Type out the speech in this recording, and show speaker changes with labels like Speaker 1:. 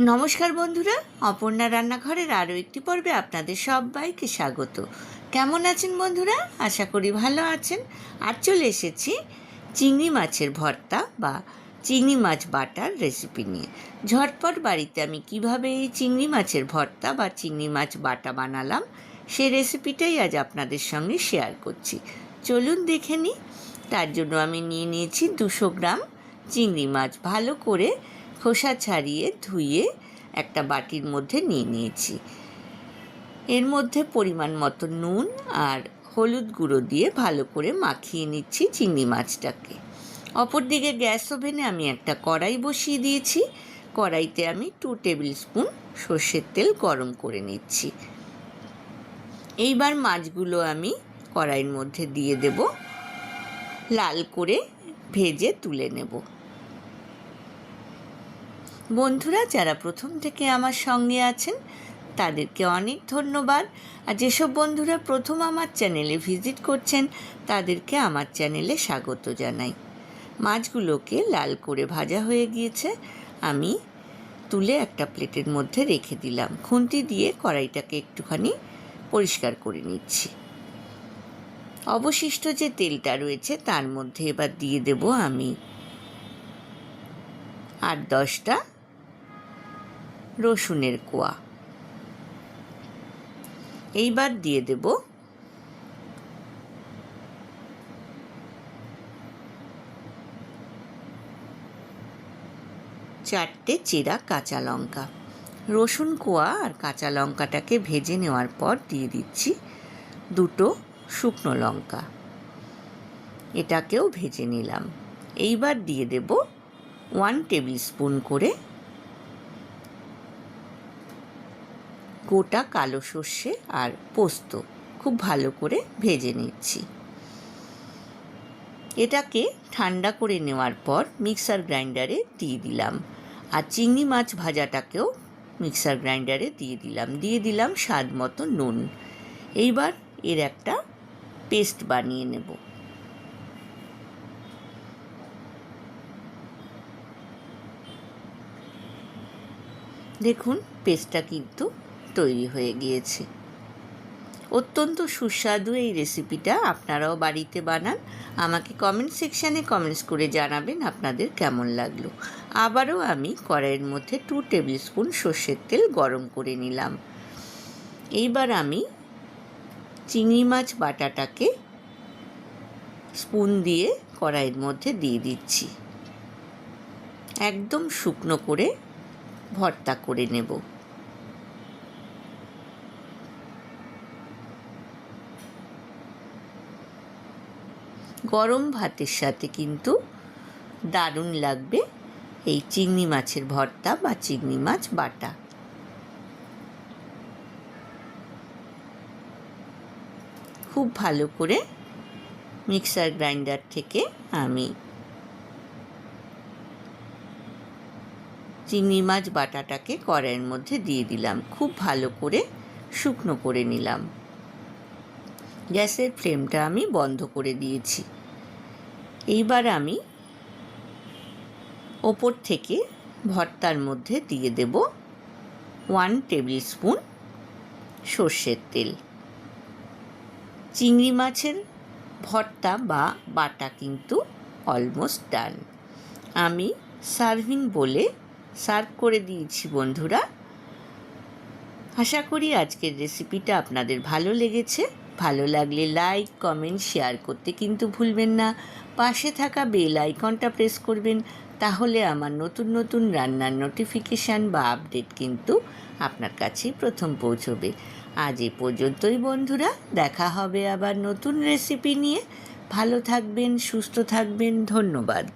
Speaker 1: নমস্কার বন্ধুরা, অপর্ণা রান্নাঘরের আরও একটি পর্বে আপনাদের সবাইকে স্বাগত। কেমন আছেন বন্ধুরা? আশা করি ভালো আছেন। আর চলে এসেছি চিংড়ি মাছের ভর্তা বা চিংড়ি মাছ বাটার রেসিপি নিয়ে। ঝটপট বাড়িতে আমি কিভাবে এই চিংড়ি মাছের ভর্তা বা চিংড়ি মাছ বাটা বানালাম সেই রেসিপিটাই আজ আপনাদের সঙ্গে শেয়ার করছি। চলুন দেখে নিই। তার জন্য আমি নিয়ে নিয়েছি 200 গ্রাম চিংড়ি মাছ। ভালো করে খোসা ছাড়িয়ে ধুয়ে একটা বাটির মধ্যে নিয়ে নিয়েছি। এর মধ্যে পরিমাণ মতো নুন আর হলুদ গুঁড়ো দিয়ে ভালো করে মাখিয়ে নিচ্ছি চিংড়ি মাছটাকে। অপরদিকে গ্যাস ওভেনে আমি একটা কড়াই বসিয়ে দিয়েছি। কড়াইতে আমি 2 টেবিল স্পুন সর্ষের তেল গরম করে নিচ্ছি। এইবার মাছগুলো আমি কড়াইয়ের মধ্যে দিয়ে দেব, লাল করে ভেজে তুলে নেব। বন্ধুরা, যারা প্রথম থেকে আমার সঙ্গে আছেন তাদেরকে অনেক ধন্যবাদ। আর যেসব বন্ধুরা প্রথম আমার চ্যানেলে ভিজিট করছেন তাদেরকে আমার চ্যানেলে স্বাগত জানাই। মাছগুলোকে লাল করে ভাজা হয়ে গিয়েছে, আমি তুলে একটা প্লেটের মধ্যে রেখে দিলাম। খুন্তি দিয়ে কড়াইটাকে একটুখানি পরিষ্কার করে নিচ্ছি। অবশিষ্ট যে তেলটা রয়েছে তার মধ্যে এবার দিয়ে দেব আমি 8-10টা রসুনের কোয়া। এইবার দিয়ে দেব 4টে চেরা কাঁচা লঙ্কা। রসুন কোয়া আর কাঁচা লঙ্কাটাকে ভেজে নেওয়ার পর দিয়ে দিচ্ছি 2টো শুকনো লঙ্কা। এটাকেও ভেজে নিলাম। এইবার দিয়ে দেব 1 টেবিল স্পুন করে গোটা কালো সর্ষে আর পোস্ত। খুব ভালো করে ভেজে নিচ্ছি। এটাকে ঠান্ডা করে নেওয়ার পর মিক্সার গ্রাইন্ডারে দিয়ে দিলাম। আর চিংড়ি মাছ ভাজাটাকেও মিক্সার গ্রাইন্ডারে দিয়ে দিলাম স্বাদ মতো নুন। এইবার এর একটা পেস্ট বানিয়ে নেব। দেখুন, পেস্টটা কিন্তু তৈরি হয়ে গিয়েছে। অত্যন্ত সুস্বাদু এই রেসিপিটা। আপনারাও বাড়িতে বানান। আমাকে কমেন্ট সেকশানে কমেন্টস করে জানাবেন আপনাদের কেমন লাগলো। আবারও আমি কড়াইয়ের মধ্যে 2 টেবিল স্পুন সর্ষের তেল গরম করে নিলাম। এইবার আমি চিংড়ি মাছ বাটাটাকে স্পুন দিয়ে কড়াইয়ের মধ্যে দিয়ে দিচ্ছি। একদম শুকনো করে ভর্তা করে নেব। গরম ভাতের সাথে কিন্তু দারুণ লাগবে এই চিংড়ি মাছের ভর্তা বা চিংড়ি মাছ বাটা। খুব ভালো করে মিক্সার গ্রাইন্ডার থেকে আমি চিংড়ি মাছ বাটাটাকে কড়াইয়ের মধ্যে দিয়ে দিলাম। খুব ভালো করে শুকনো করে নিলাম। গ্যাসের ফ্লেমটা আমি বন্ধ করে দিয়েছি। এইবার আমি ওপর থেকে ভর্তার মধ্যে দিয়ে দেব 1 টেবিল স্পুন সর্ষের তেল। চিংড়ি মাছের ভর্তা বা বাটা কিন্তু অলমোস্ট ডান। আমি সার্ভিং বলে সার্ভ করে দিয়েছি বন্ধুরা। আশা করি আজকের রেসিপিটা আপনাদের ভালো লেগেছে। ভালো লাগলে লাইক, কমেন্ট, শেয়ার করতে কিন্তু ভুলবেন না। পাশে থাকা বেল আইকনটা প্রেস করবেন, তাহলে আমার নতুন নতুন রান্নার নোটিফিকেশান বা আপডেট কিন্তু আপনার কাছেই প্রথম পৌঁছবে। আজ এ পর্যন্তই বন্ধুরা, দেখা হবে আবার নতুন রেসিপি নিয়ে। ভালো থাকবেন, সুস্থ থাকবেন। ধন্যবাদ।